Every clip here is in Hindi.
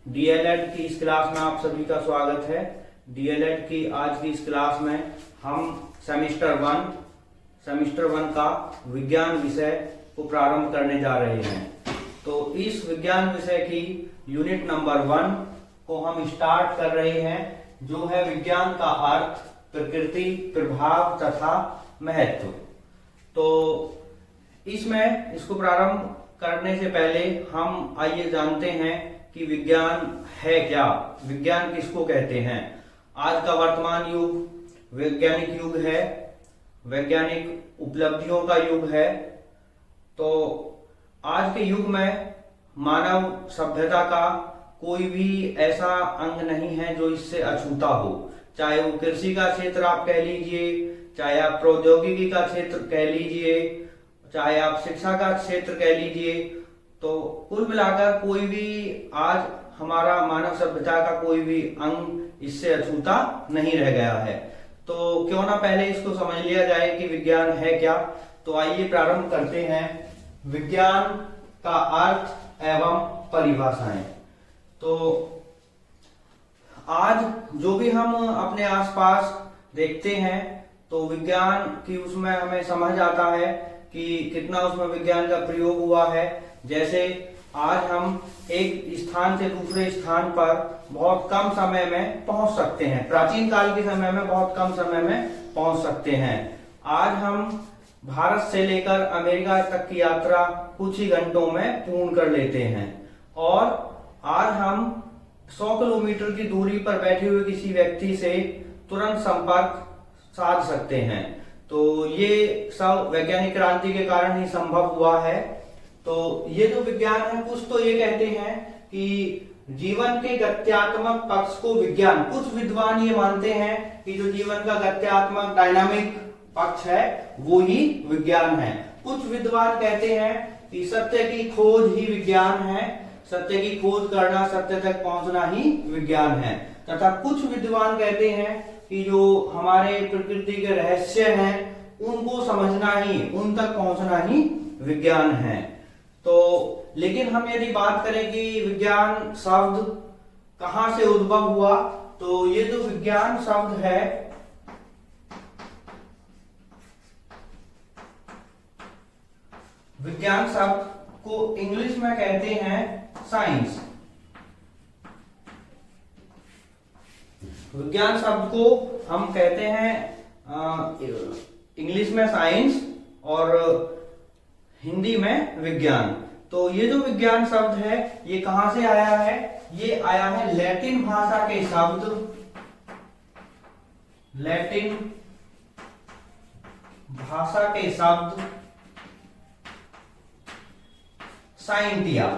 डीएलएड की इस क्लास में आप सभी का स्वागत है। डीएलएड की आज की इस क्लास में हम सेमिस्टर वन का विज्ञान विषय को प्रारंभ करने जा रहे हैं। तो इस विज्ञान विषय की यूनिट नंबर 1 को हम स्टार्ट कर रहे हैं, जो है विज्ञान का अर्थ, प्रकृति, प्रभाव तथा महत्व। तो इसमें इसको प्रारंभ करने से पहले हम आइए जानते हैं कि विज्ञान है क्या, विज्ञान किसको कहते हैं। आज का वर्तमान युग वैज्ञानिक युग है, वैज्ञानिक उपलब्धियों का युग है। तो आज के युग में मानव सभ्यता का कोई भी ऐसा अंग नहीं है जो इससे अछूता हो, चाहे वो कृषि का क्षेत्र आप कह लीजिए, चाहे आप प्रौद्योगिकी का क्षेत्र कह लीजिए, चाहे आप शिक्षा का क्षेत्र कह लीजिए। तो कुल मिलाकर कोई भी आज हमारा मानव सभ्यता का कोई भी अंग इससे अछूता नहीं रह गया है। तो क्यों ना पहले इसको समझ लिया जाए कि विज्ञान है क्या। तो आइए प्रारंभ करते हैं विज्ञान का अर्थ एवं परिभाषाएं। तो आज जो भी हम अपने आसपास देखते हैं तो विज्ञान की उसमें हमें समझ आता है कि कितना उसमें विज्ञान का प्रयोग हुआ है। जैसे आज हम एक स्थान से दूसरे स्थान पर बहुत कम समय में पहुंच सकते हैं, प्राचीन काल के समय में बहुत कम समय में पहुंच सकते हैं। आज हम भारत से लेकर अमेरिका तक की यात्रा कुछ ही घंटों में पूर्ण कर लेते हैं, और आज हम 100 किलोमीटर की दूरी पर बैठे हुए किसी व्यक्ति से तुरंत संपर्क साध सकते हैं। तो ये सब वैज्ञानिक क्रांति के कारण ही संभव हुआ है। तो ये जो विज्ञान है, कुछ तो ये कहते हैं कि जीवन के गत्यात्मक पक्ष को विज्ञान, कुछ विद्वान ये मानते हैं कि जो जीवन का गत्यात्मक डायनामिक पक्ष है वो ही विज्ञान है। कुछ विद्वान कहते हैं कि सत्य की खोज ही विज्ञान है, सत्य की खोज करना, सत्य तक पहुंचना ही विज्ञान है। तथा कुछ विद्वान कहते हैं कि जो हमारे प्रकृति के रहस्य हैं उनको समझना ही, उन तक पहुंचना ही विज्ञान है। तो लेकिन हम यदि बात करें कि विज्ञान शब्द कहां से उद्भव हुआ, तो ये जो विज्ञान शब्द है विज्ञान शब्द को इंग्लिश में कहते हैं साइंस। विज्ञान शब्द को हम कहते हैं इंग्लिश में साइंस और हिंदी में विज्ञान। तो ये जो विज्ञान शब्द है ये कहां से आया है? ये आया है लैटिन भाषा के शब्द, लैटिन भाषा के शब्द साइंटिया।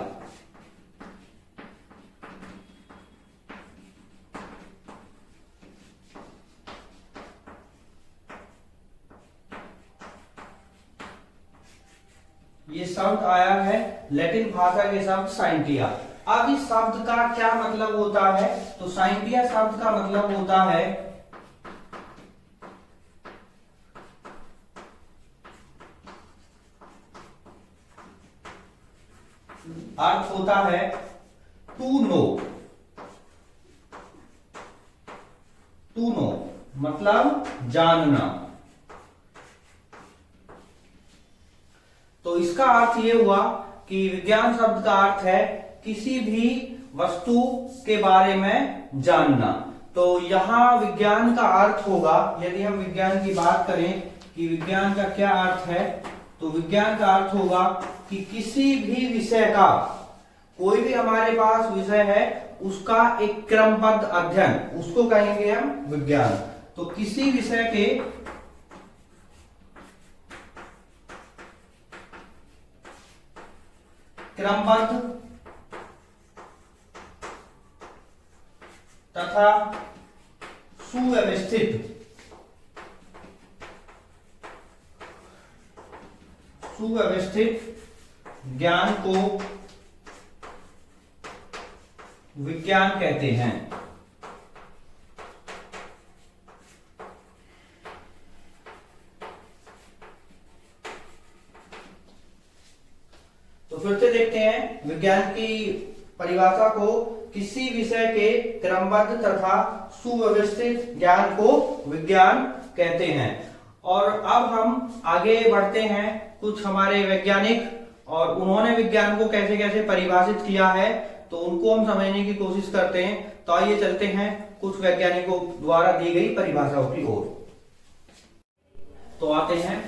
ये शब्द आया है लैटिन भाषा के शब्द साइंटिया। अब इस शब्द का क्या मतलब होता है? तो साइंटिया शब्द का मतलब होता है अर्थ होता है टू नो। टू नो मतलब जानना। तो इसका अर्थ ये हुआ कि विज्ञान शब्द का अर्थ है किसी भी वस्तु के बारे में जानना। तो यहां विज्ञान का अर्थ होगा, यदि हम विज्ञान की बात करें कि विज्ञान का क्या अर्थ है, तो विज्ञान का अर्थ होगा कि किसी भी विषय का, कोई भी हमारे पास विषय है उसका एक क्रमबद्ध अध्ययन, उसको कहेंगे हम विज्ञान। तो किसी विषय के क्रमबद्ध तथा सुव्यवस्थित ज्ञान को विज्ञान कहते हैं। तो फिर से देखते हैं विज्ञान की परिभाषा को किसी विषय के क्रमबद्ध तथा सुव्यवस्थित ज्ञान को विज्ञान कहते हैं। और अब हम आगे बढ़ते हैं, कुछ हमारे वैज्ञानिक और उन्होंने विज्ञान को कैसे कैसे परिभाषित किया है तो उनको हम समझने की कोशिश करते हैं। तो आइए चलते हैं कुछ वैज्ञानिकों द्वारा दी गई परिभाषाओं की ओर। तो आते हैं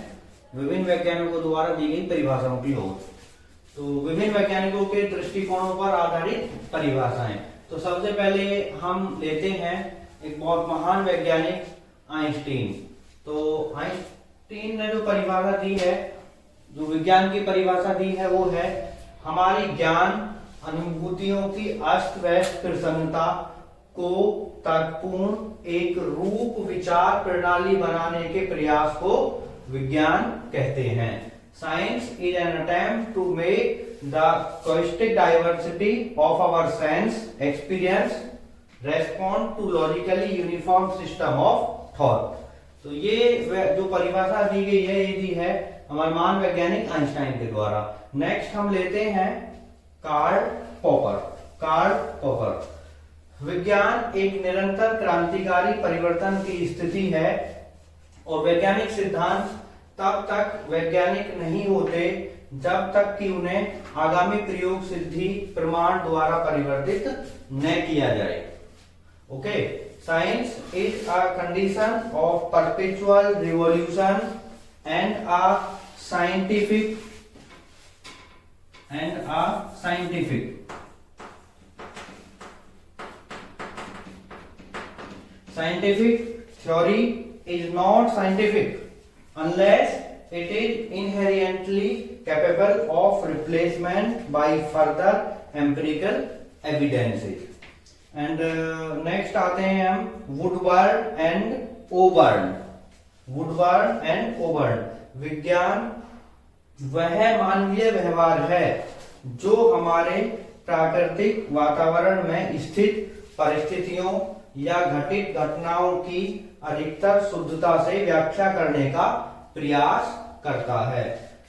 विभिन्न वैज्ञानिकों द्वारा दी गई परिभाषाओं की ओर। तो विभिन्न वैज्ञानिकों के दृष्टिकोणों पर आधारित परिभाषाएं। तो सबसे पहले हम लेते हैं एक बहुत महान वैज्ञानिक आइंस्टीन। तो आइंस्टीन ने जो परिभाषा दी है, जो विज्ञान की परिभाषा दी है, वो है हमारी ज्ञान अनुभूतियों की अस्त व्यस्त प्रसन्नता को तर्कपूर्ण एक रूप विचार प्रणाली बनाने के प्रयास को विज्ञान कहते हैं। Science is an attempt to make the chaotic diversity of our sense experience respond to logically uniform system of thought. तो ये जो परिभाषा दी गई है, ये दी है हमारे महान वैज्ञानिक आइंस्टाइन के द्वारा। नेक्स्ट हम लेते हैं कार्ल पॉपर। कार्ल पॉपर विज्ञान एक निरंतर क्रांतिकारी परिवर्तन की स्थिति है और वैज्ञानिक सिद्धांत तब तक वैज्ञानिक नहीं होते जब तक कि उन्हें आगामी प्रयोग सिद्धि प्रमाण द्वारा परिवर्तित न किया जाए। Okay, science is a condition of perpetual revolution and a scientific theory is not scientific unless it is inherently capable of replacement by further empirical evidences. And next आते हैं हम वुडवर्ड एंड ओबर्न। वुडवर्ड एंड ओबर्न विज्ञान वह मानवीय व्यवहार है जो हमारे प्राकृतिक वातावरण में स्थित परिस्थितियों या घटित घटनाओं की अधिकतर शुद्धता से व्याख्या करने का प्रयास करता है।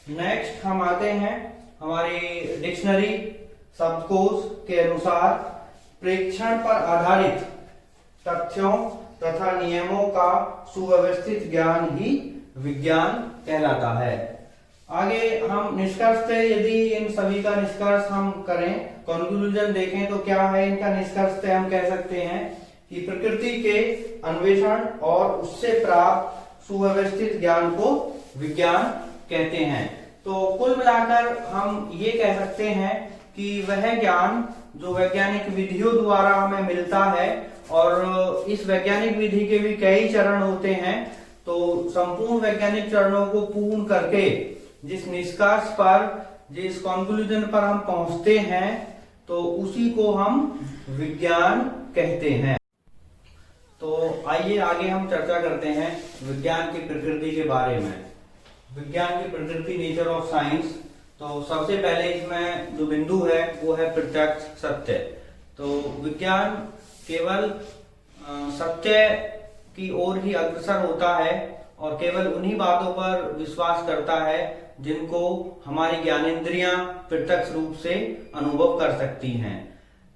नेक्स्ट हम आते हैं हमारी डिक्शनरी शब्दकोश के अनुसार प्रेक्षण पर आधारित तथ्यों तथा नियमों का सुव्यवस्थित ज्ञान ही विज्ञान कहलाता है। आगे हम निष्कर्ष पे, यदि इन सभी का निष्कर्ष हम करें, कंक्लूजन देखें तो क्या है इनका निष्कर्ष पे हम कह सकते हैं कि प्रकृति के अन्वेषण और उससे प्राप्त सुव्यवस्थित ज्ञान को विज्ञान कहते हैं। तो कुल मिलाकर हम ये कह सकते हैं कि वह ज्ञान जो वैज्ञानिक विधियों द्वारा हमें मिलता है, और इस वैज्ञानिक विधि के भी कई चरण होते हैं, तो संपूर्ण वैज्ञानिक चरणों को पूर्ण करके जिस निष्कर्ष पर, जिस कंक्लूजन पर हम पहुंचते हैं, तो उसी को हम विज्ञान कहते हैं। तो आइए आगे हम चर्चा करते हैं विज्ञान की प्रकृति के बारे में। विज्ञान की प्रकृति, नेचर ऑफ साइंस। तो सबसे पहले इसमें जो बिंदु है वो है प्रत्यक्ष सत्य। तो विज्ञान केवल सत्य की ओर ही अग्रसर होता है और केवल उन्हीं बातों पर विश्वास करता है जिनको हमारी ज्ञानेंद्रियां प्रत्यक्ष रूप से अनुभव कर सकती हैं।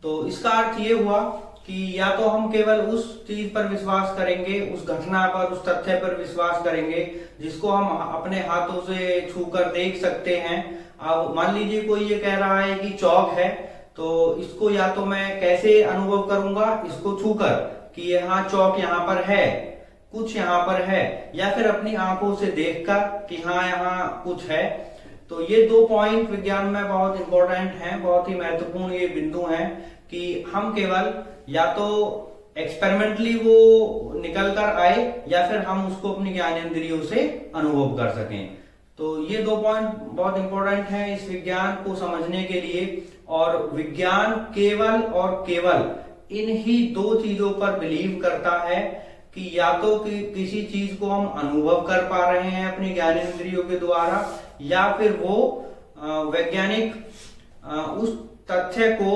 तो इसका अर्थ ये हुआ कि या तो हम केवल उस चीज पर विश्वास करेंगे, उस घटना पर, उस तथ्य पर विश्वास करेंगे जिसको हम अपने हाथों से छूकर देख सकते हैं। अब मान लीजिए कोई ये कह रहा है कि चौक है, तो इसको या तो मैं कैसे अनुभव करूंगा, इसको छूकर कि यहाँ चौक यहाँ पर है, कुछ यहाँ पर है, या फिर अपनी आंखों से देखकर कि हाँ यहाँ कुछ है। तो ये दो पॉइंट विज्ञान में बहुत इंपॉर्टेंट हैं, बहुत ही महत्वपूर्ण ये बिंदु हैं कि हम केवल या तो एक्सपेरिमेंटली वो निकल कर आए या फिर हम उसको अपनी ज्ञानेंद्रियों से अनुभव कर सकें। तो ये दो पॉइंट बहुत इंपॉर्टेंट हैं इस विज्ञान को समझने के लिए। और विज्ञान केवल और केवल इन ही दो चीजों पर बिलीव करता है कि या तो किसी चीज को हम अनुभव कर पा रहे हैं अपनी ज्ञानेंद्रियों के द्वारा, या फिर वो वैज्ञानिक उस तथ्य को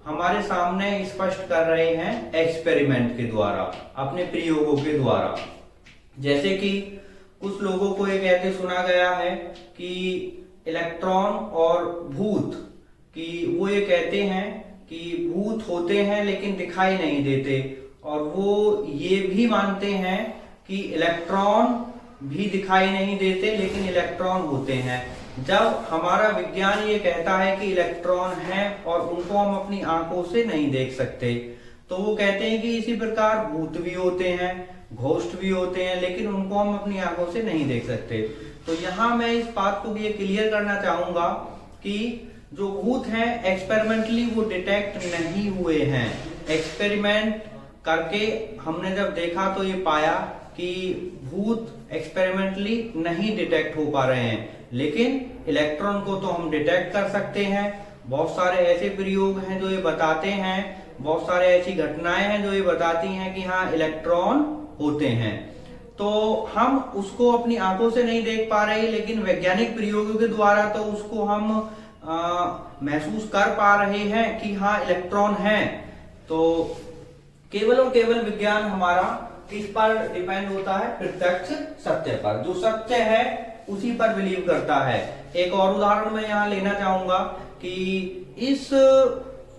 हमारे सामने स्पष्ट कर रहे हैं एक्सपेरिमेंट के द्वारा, अपने प्रयोगों के द्वारा। जैसे कि कुछ लोगों को ये कहते सुना गया है कि इलेक्ट्रॉन और भूत, कि वो ये कहते हैं कि कि भूत होते हैं लेकिन दिखाई नहीं देते, और वो ये भी मानते हैं कि इलेक्ट्रॉन भी दिखाई नहीं देते लेकिन इलेक्ट्रॉन होते हैं। जब हमारा विज्ञान ये कहता है कि इलेक्ट्रॉन है और उनको हम अपनी आंखों से नहीं देख सकते, तो वो कहते हैं कि इसी प्रकार भूत भी होते हैं, घोस्ट भी होते हैं, लेकिन उनको हम अपनी आंखों से नहीं देख सकते। तो यहाँ मैं इस बात को ये क्लियर करना चाहूंगा कि जो भूत हैं एक्सपेरिमेंटली वो डिटेक्ट नहीं हुए हैं। एक्सपेरिमेंट करके हमने जब देखा तो ये पाया कि भूत एक्सपेरिमेंटली नहीं डिटेक्ट हो पा रहे हैं, लेकिन इलेक्ट्रॉन को तो हम डिटेक्ट कर सकते हैं। बहुत सारे ऐसे प्रयोग हैं जो ये बताते हैं, बहुत सारे ऐसी घटनाएं हैं जो ये बताती हैं कि हाँ इलेक्ट्रॉन होते हैं। तो हम उसको अपनी आंखों से नहीं देख पा रहे, लेकिन वैज्ञानिक प्रयोगों के द्वारा तो उसको हम महसूस कर पा रहे हैं कि हाँ इलेक्ट्रॉन है। तो केवल और केवल विज्ञान हमारा किस पर डिपेंड होता है? प्रत्यक्ष सत्य पर। जो सत्य है उसी पर बिलीव करता है। एक और उदाहरण मैं यहाँ लेना चाहूंगा कि इस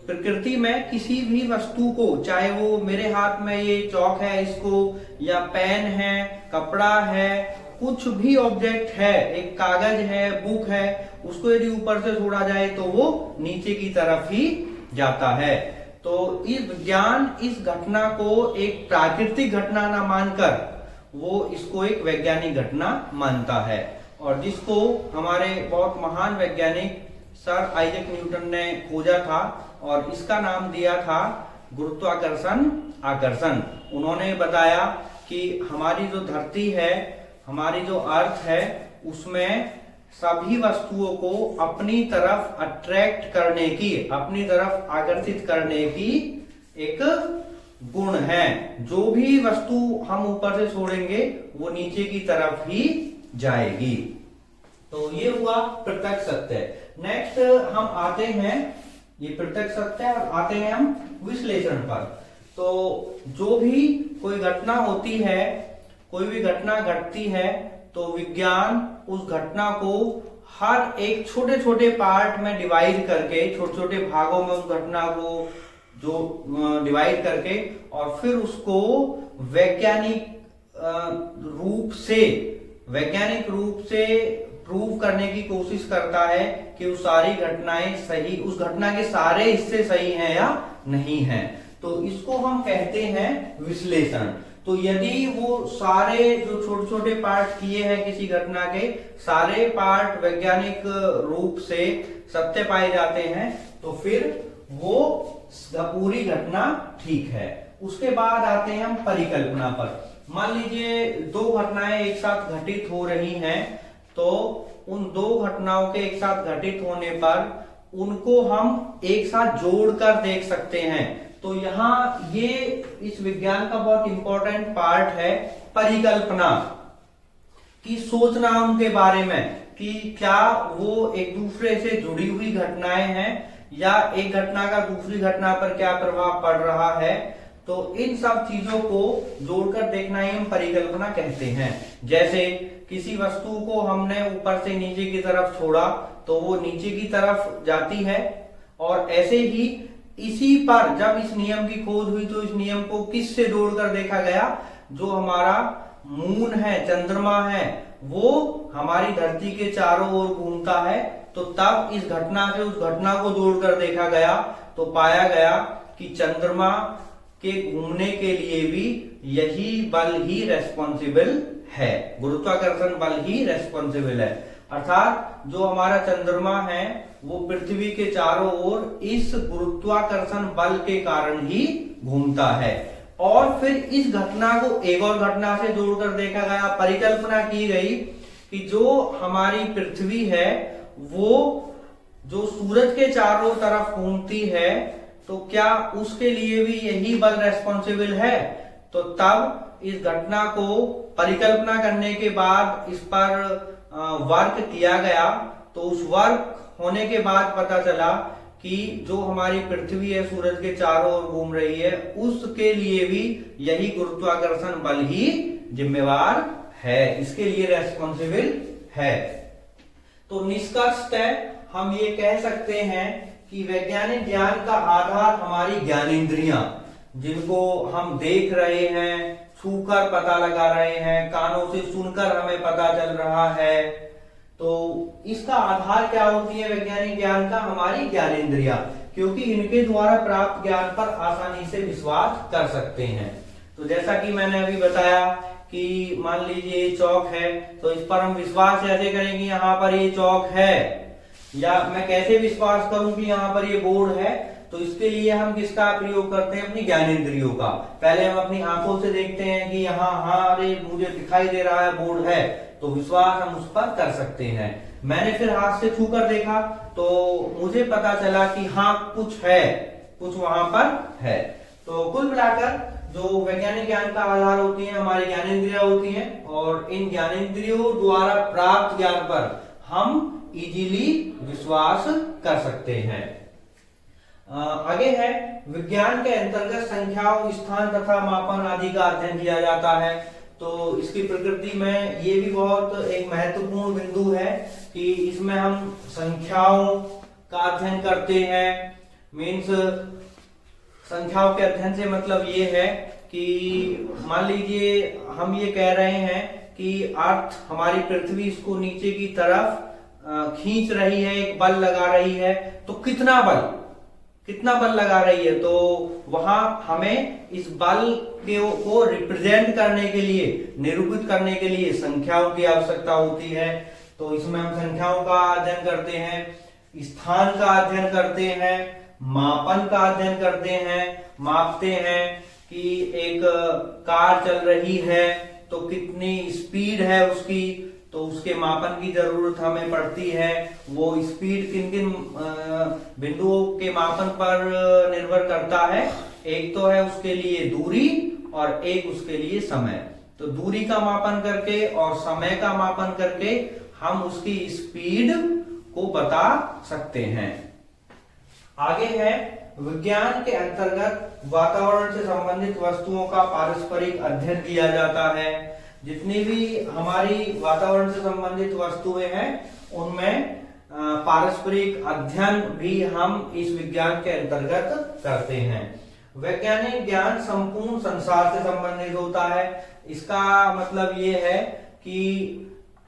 प्रकृति में किसी भी वस्तु को, चाहे वो मेरे हाथ में ये चौक है इसको, या पेन है, कपड़ा है, कुछ भी ऑब्जेक्ट है, एक कागज है, बुक है, उसको यदि ऊपर से छोड़ा जाए तो वो नीचे की तरफ ही जाता है। तो इस विज्ञान इस घटना को एक प्राकृतिक घटना ना मानकर वो इसको एक वैज्ञानिक घटना मानता है, और जिसको हमारे बहुत महान वैज्ञानिक सर आइजैक न्यूटन ने खोजा था, और इसका नाम दिया था गुरुत्वाकर्षण आकर्षण। उन्होंने बताया कि हमारी जो धरती है, हमारी जो अर्थ है, उसमें सभी वस्तुओं को अपनी तरफ अट्रैक्ट करने की, अपनी तरफ आकर्षित करने की एक गुण है। जो भी वस्तु हम ऊपर से छोड़ेंगे वो नीचे की तरफ ही जाएगी। तो ये हुआ प्रत्यक्ष सत्य। नेक्स्ट हम आते हैं, ये प्रत्यक्ष सत्य, और आते हैं हम विश्लेषण पर। तो जो भी कोई घटना होती है, कोई भी घटना घटती है, तो विज्ञान उस घटना को हर एक छोटे छोटे पार्ट में डिवाइड करके, छोटे छोटे भागों में उस घटना को जो डिवाइड करके, और फिर उसको वैज्ञानिक रूप से प्रूव करने की कोशिश करता है कि वो सारी घटनाएं सही, उस घटना के सारे हिस्से सही हैं या नहीं हैं। तो इसको हम कहते हैं विश्लेषण। तो यदि वो सारे जो छोटे छोटे पार्ट किए हैं किसी घटना के, सारे पार्ट वैज्ञानिक रूप से सत्य पाए जाते हैं, तो फिर वो पूरी घटना ठीक है। उसके बाद आते हैं हम परिकल्पना पर। मान लीजिए दो घटनाएं एक साथ घटित हो रही हैं, तो उन दो घटनाओं के एक साथ घटित होने पर उनको हम एक साथ जोड़कर देख सकते हैं। तो यहाँ ये इस विज्ञान का बहुत इंपॉर्टेंट पार्ट है, परिकल्पना की, सोचना उनके बारे में कि क्या वो एक दूसरे से जुड़ी हुई घटनाएं हैं या एक घटना का दूसरी घटना पर क्या प्रभाव पड़ रहा है। तो इन सब चीजों को जोड़कर देखना ही हम परिकल्पना कहते हैं। जैसे किसी वस्तु को हमने ऊपर से नीचे की तरफ छोड़ा तो वो नीचे की तरफ जाती है, और ऐसे ही इसी पर जब इस नियम की खोज हुई तो इस नियम को किससे जोड़कर देखा गया? जो हमारा मून है, चंद्रमा है, वो हमारी धरती के चारों ओर घूमता है, तो तब इस घटना से उस घटना को जोड़कर देखा गया तो पाया गया कि चंद्रमा के घूमने के लिए भी यही बल ही रेस्पॉन्सिबल है, गुरुत्वाकर्षण बल ही रेस्पॉन्सिबल है। अर्थात जो हमारा चंद्रमा है वो पृथ्वी के चारों ओर इस गुरुत्वाकर्षण बल के कारण ही घूमता है। और फिर इस घटना को एक और घटना से जोड़कर देखा गया, परिकल्पना की गई कि जो हमारी पृथ्वी है वो जो सूरज के चारों तरफ घूमती है, तो क्या उसके लिए भी यही बल रेस्पॉन्सिबल है? तो तब इस घटना को परिकल्पना करने के बाद इस पर वर्क किया गया, तो उस वर्क होने के बाद पता चला कि जो हमारी पृथ्वी है सूरज के चारों ओर घूम रही है, उसके लिए भी यही गुरुत्वाकर्षण बल ही जिम्मेवार है, इसके लिए रेस्पॉन्सिबल है। तो निष्कर्षतः हम ये कह सकते हैं कि वैज्ञानिक ज्ञान का आधार हमारी ज्ञानेंद्रियां, जिनको हम देख रहे हैं, छूकर पता लगा रहे हैं, कानों से सुनकर हमें पता चल रहा है, तो इसका आधार क्या होती है वैज्ञानिक ज्ञान का? हमारी ज्ञानेंद्रियां, क्योंकि इनके द्वारा प्राप्त ज्ञान पर आसानी से विश्वास कर सकते हैं। तो जैसा कि मैंने अभी बताया कि मान लीजिए ये चौक है, तो इस पर हम विश्वास ऐसे करेंगे यहाँ पर ये चौक है, या मैं कैसे विश्वास करूं कि यहाँ पर ये बोर्ड है? तो इसके लिए हम किसका प्रयोग करते हैं? अपनी ज्ञानेंद्रियों का। पहले हम अपनी आंखों से देखते हैं कि यहाँ हाँ अरे मुझे दिखाई दे रहा है बोर्ड है, तो विश्वास हम उस पर कर सकते हैं। मैंने फिर हाथ से छू कर देखा तो मुझे पता चला कि हाँ कुछ है, कुछ वहां पर है। तो कुल मिलाकर जो वैज्ञानिक ज्ञान का आधार होती है हमारी ज्ञानेंद्रियां होती हैं, और इन ज्ञानेंद्रियों द्वारा प्राप्त ज्ञान पर हम इजीली विश्वास कर सकते हैं। आगे है, विज्ञान के अंतर्गत संख्याओं, स्थान तथा मापन आदि का अध्ययन किया जाता है। तो इसकी प्रकृति में ये भी बहुत एक महत्वपूर्ण बिंदु है कि इसमें हम संख्याओं का अध्ययन करते हैं। मीन्स संख्याओं के अध्ययन से मतलब ये है कि मान लीजिए हम ये कह रहे हैं कि अर्थ हमारी पृथ्वी इसको नीचे की तरफ खींच रही है, एक बल लगा रही है, तो कितना बल लगा रही है? तो वहां हमें इस बल को रिप्रेजेंट करने के लिए, निरूपित करने के लिए संख्याओं की आवश्यकता होती है। तो इसमें हम संख्याओं का अध्ययन करते हैं, स्थान का अध्ययन करते हैं, मापन का अध्ययन करते हैं, मापते हैं कि एक कार चल रही है तो कितनी स्पीड है उसकी, तो उसके मापन की जरूरत हमें पड़ती है। वो स्पीड किन किन बिंदुओं के मापन पर निर्भर करता है? एक तो है उसके लिए दूरी और एक उसके लिए समय। तो दूरी का मापन करके और समय का मापन करके हम उसकी स्पीड को बता सकते हैं। आगे है, विज्ञान के अंतर्गत वातावरण से संबंधित वस्तुओं का पारस्परिक अध्ययन किया जाता है। जितनी भी हमारी वातावरण से संबंधित वस्तुएं हैं उनमें पारस्परिक अध्ययन भी हम इस विज्ञान के अंतर्गत करते हैं। वैज्ञानिक ज्ञान संपूर्ण संसार से संबंधित होता है। इसका मतलब ये है कि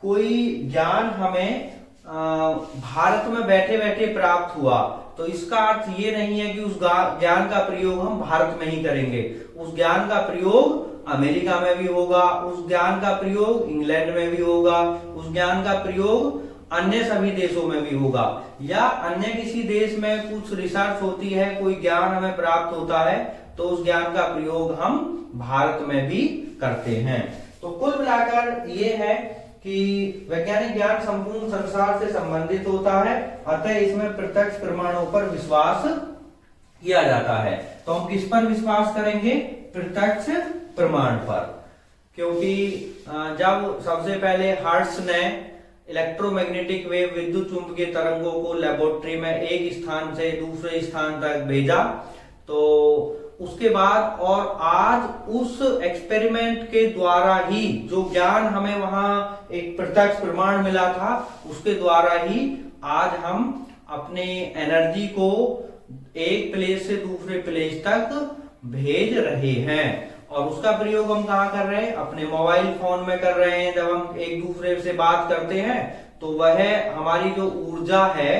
कोई ज्ञान हमें भारत में बैठे बैठे प्राप्त हुआ, तो इसका अर्थ ये नहीं है कि उस ज्ञान का प्रयोग हम भारत में ही करेंगे। उस ज्ञान का प्रयोग अमेरिका में भी होगा, उस ज्ञान का प्रयोग इंग्लैंड में भी होगा, उस ज्ञान का प्रयोग अन्य सभी देशों में भी होगा, या अन्य किसी देश में कुछ रिसर्च होती है, कोई ज्ञान हमें प्राप्त होता है, तो उस ज्ञान का प्रयोग हम भारत में भी करते हैं। तो कुल मिलाकर ये है कि वैज्ञानिक ज्ञान संपूर्ण संसार से संबंधित होता है, अतः इसमें प्रत्यक्ष प्रमाणों पर विश्वास किया जाता है। तो हम किस पर विश्वास करेंगे? प्रत्यक्ष प्रमाण पर, क्योंकि जब सबसे पहले हर्ट्ज ने इलेक्ट्रोमैग्नेटिक वेव, विद्युत चुंबकीय तरंगों को लेबोरेटरी में एक स्थान से दूसरे स्थान तक भेजा, तो उसके बाद और आज उस एक्सपेरिमेंट के द्वारा ही जो ज्ञान हमें वहां एक प्रत्यक्ष प्रमाण मिला था, उसके द्वारा ही आज हम अपने एनर्जी को एक प्लेस से दूसरे प्लेस तक भेज रहे हैं। और उसका प्रयोग हम कहाँ कर रहे हैं? अपने मोबाइल फोन में कर रहे हैं। जब हम एक दूसरे से बात करते हैं तो वह हमारी जो ऊर्जा है,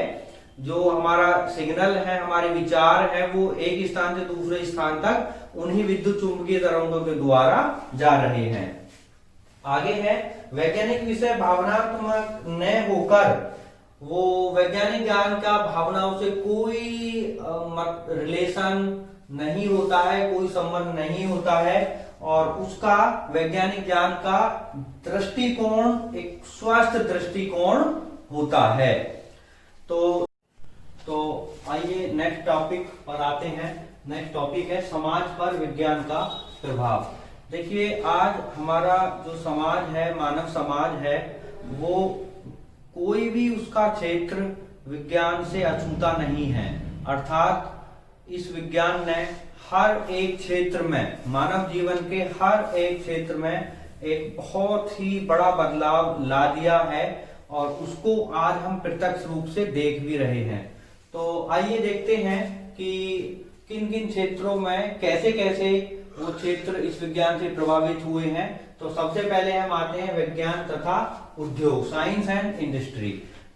जो हमारा सिग्नल है, हमारे विचार है, वो एक स्थान से दूसरे स्थान तक उन्हीं विद्युत चुंबकीय तरंगों के द्वारा जा रहे हैं। आगे है, वैज्ञानिक विषय भावनात्मक न होकर, वो वैज्ञानिक ज्ञान का भावनाओं से कोई रिलेशन नहीं होता है, कोई संबंध नहीं होता है, और उसका वैज्ञानिक ज्ञान का दृष्टिकोण एक स्वस्थ दृष्टिकोण होता है। तो आइए नेक्स्ट टॉपिक पर आते हैं। नेक्स्ट टॉपिक है समाज पर विज्ञान का प्रभाव। देखिए, आज हमारा जो समाज है, मानव समाज है, वो कोई भी उसका क्षेत्र विज्ञान से अछूता नहीं है। अर्थात इस विज्ञान ने हर एक क्षेत्र में, मानव जीवन के हर एक क्षेत्र में एक बहुत ही बड़ा बदलाव ला दिया है, और उसको आज हम प्रत्यक्ष रूप से देख भी रहे हैं। तो आइए देखते हैं कि किन किन क्षेत्रों में कैसे कैसे वो क्षेत्र इस विज्ञान से प्रभावित हुए हैं। तो सबसे पहले हम आते हैं विज्ञान तथा उद्योग, साइंस एंड इंडस्ट्री।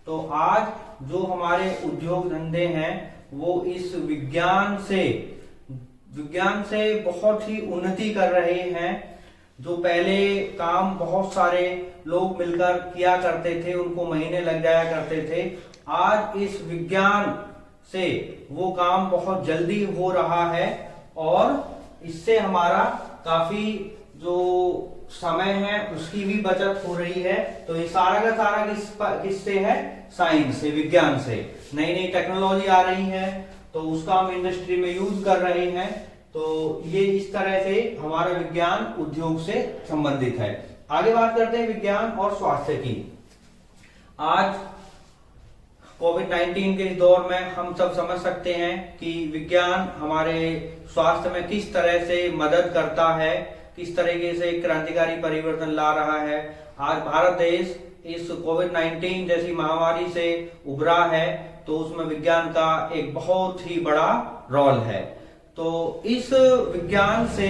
तो आज जो हमारे उद्योग धंधे हैं वो इस विज्ञान से बहुत ही उन्नति कर रहे हैं। जो पहले काम बहुत सारे लोग मिलकर किया करते थे, उनको महीने लग जाया करते थे, आज इस विज्ञान से वो काम बहुत जल्दी हो रहा है और इससे हमारा काफी जो समय है उसकी भी बचत हो रही है। तो ये सारा का सारा किससे है? साइंस से, विज्ञान से। नई नई टेक्नोलॉजी आ रही है तो उसका हम इंडस्ट्री में यूज कर रहे हैं। तो ये इस तरह से हमारा विज्ञान उद्योग से संबंधित है। आगे बात करते हैं विज्ञान और स्वास्थ्य की। आज कोविड-19 के इस दौर में हम सब समझ सकते हैं कि विज्ञान हमारे स्वास्थ्य में किस तरह से मदद करता है, किस तरीके से क्रांतिकारी परिवर्तन ला रहा है। आज भारत देश इस कोविड-19 जैसी महामारी से उभरा है तो उसमें विज्ञान का एक बहुत ही बड़ा रोल है। तो इस विज्ञान से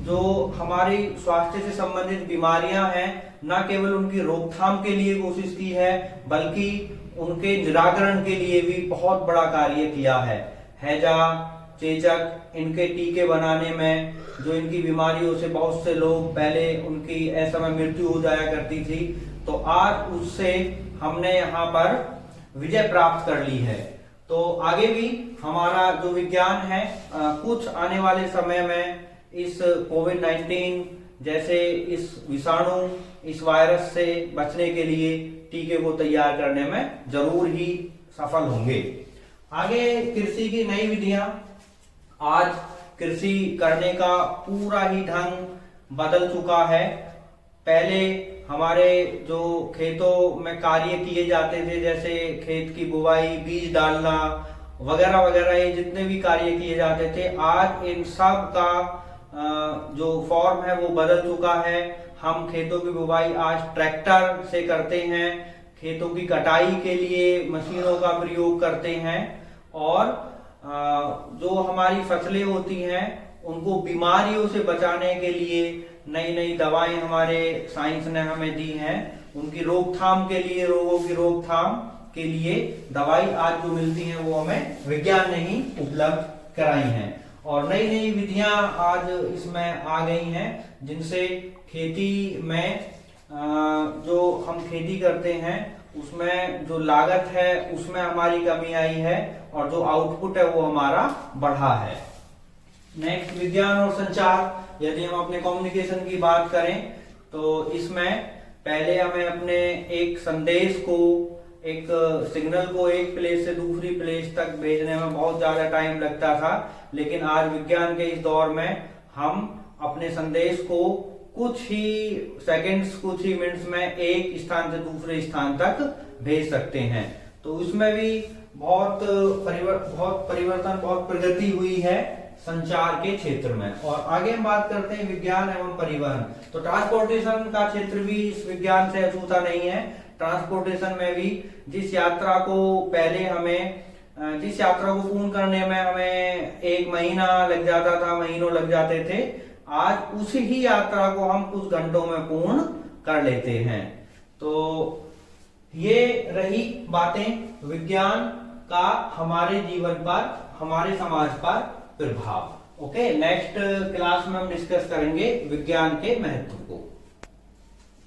जो हमारी स्वास्थ्य से संबंधित बीमारियां हैं, न केवल उनकी रोकथाम के लिए कोशिश की है बल्कि उनके निराकरण के लिए भी बहुत बड़ा कार्य किया है। हैजा, चेचक, इनके टीके बनाने में, जो इनकी बीमारियों से बहुत से लोग पहले उनकी ऐसे मृत्यु हो जाया करती थी, तो आज उससे हमने यहाँ पर विजय प्राप्त कर ली है। तो आगे भी हमारा जो विज्ञान है कुछ आने वाले समय में इस कोविड-19 जैसे इस विषाणु, इस वायरस से बचने के लिए टीके को तैयार करने में जरूर ही सफल होंगे। आगे कृषि की नई विधियां। आज कृषि करने का पूरा ही ढंग बदल चुका है। पहले हमारे जो खेतों में कार्य किए जाते थे, जैसे खेत की बुवाई, बीज डालना वगैरह वगैरह, ये जितने भी कार्य किए जाते थे, आज इन सब का जो फॉर्म है वो बदल चुका है। हम खेतों की बुवाई आज ट्रैक्टर से करते हैं, खेतों की कटाई के लिए मशीनों का प्रयोग करते हैं और जो हमारी फसलें होती हैं उनको बीमारियों से बचाने के लिए नई नई दवाएं हमारे साइंस ने हमें दी हैं। उनकी रोकथाम के लिए, रोगों की रोकथाम के लिए दवाई आज जो मिलती हैं वो हमें विज्ञान ने ही उपलब्ध कराई हैं। और नई नई विधियां आज इसमें आ गई हैं जिनसे खेती में जो हम खेती करते हैं उसमें जो लागत है उसमें हमारी कमी आई है और जो आउटपुट है वो हमारा बढ़ा है। नेक्स्ट, विज्ञान और संचार। यदि हम अपने कम्युनिकेशन की बात करें तो इसमें पहले हमें अपने एक संदेश को, एक सिग्नल को एक प्लेस से दूसरी प्लेस तक भेजने में बहुत ज्यादा टाइम लगता था, लेकिन आज विज्ञान के इस दौर में हम अपने संदेश को कुछ ही सेकंड्स, कुछ ही मिनट्स में एक स्थान से दूसरे स्थान तक भेज सकते हैं। तो इसमें भी बहुत परिवर्तन, बहुत प्रगति हुई है संचार के क्षेत्र में। और आगे हम बात करते हैं विज्ञान एवं परिवहन। तो ट्रांसपोर्टेशन का क्षेत्र भी इस विज्ञान से अछूता नहीं है। ट्रांसपोर्टेशन में भी जिस यात्रा को पूर्ण करने में हमें 1 महीना लग जाता था, महीनों लग जाते थे, आज उसी ही यात्रा को हम कुछ घंटों में पूर्ण कर लेते हैं। तो ये रही बातें विज्ञान का हमारे जीवन पर, हमारे समाज पर प्रभाव। ओके, नेक्स्ट क्लास में हम डिस्कस करेंगे विज्ञान के महत्व को।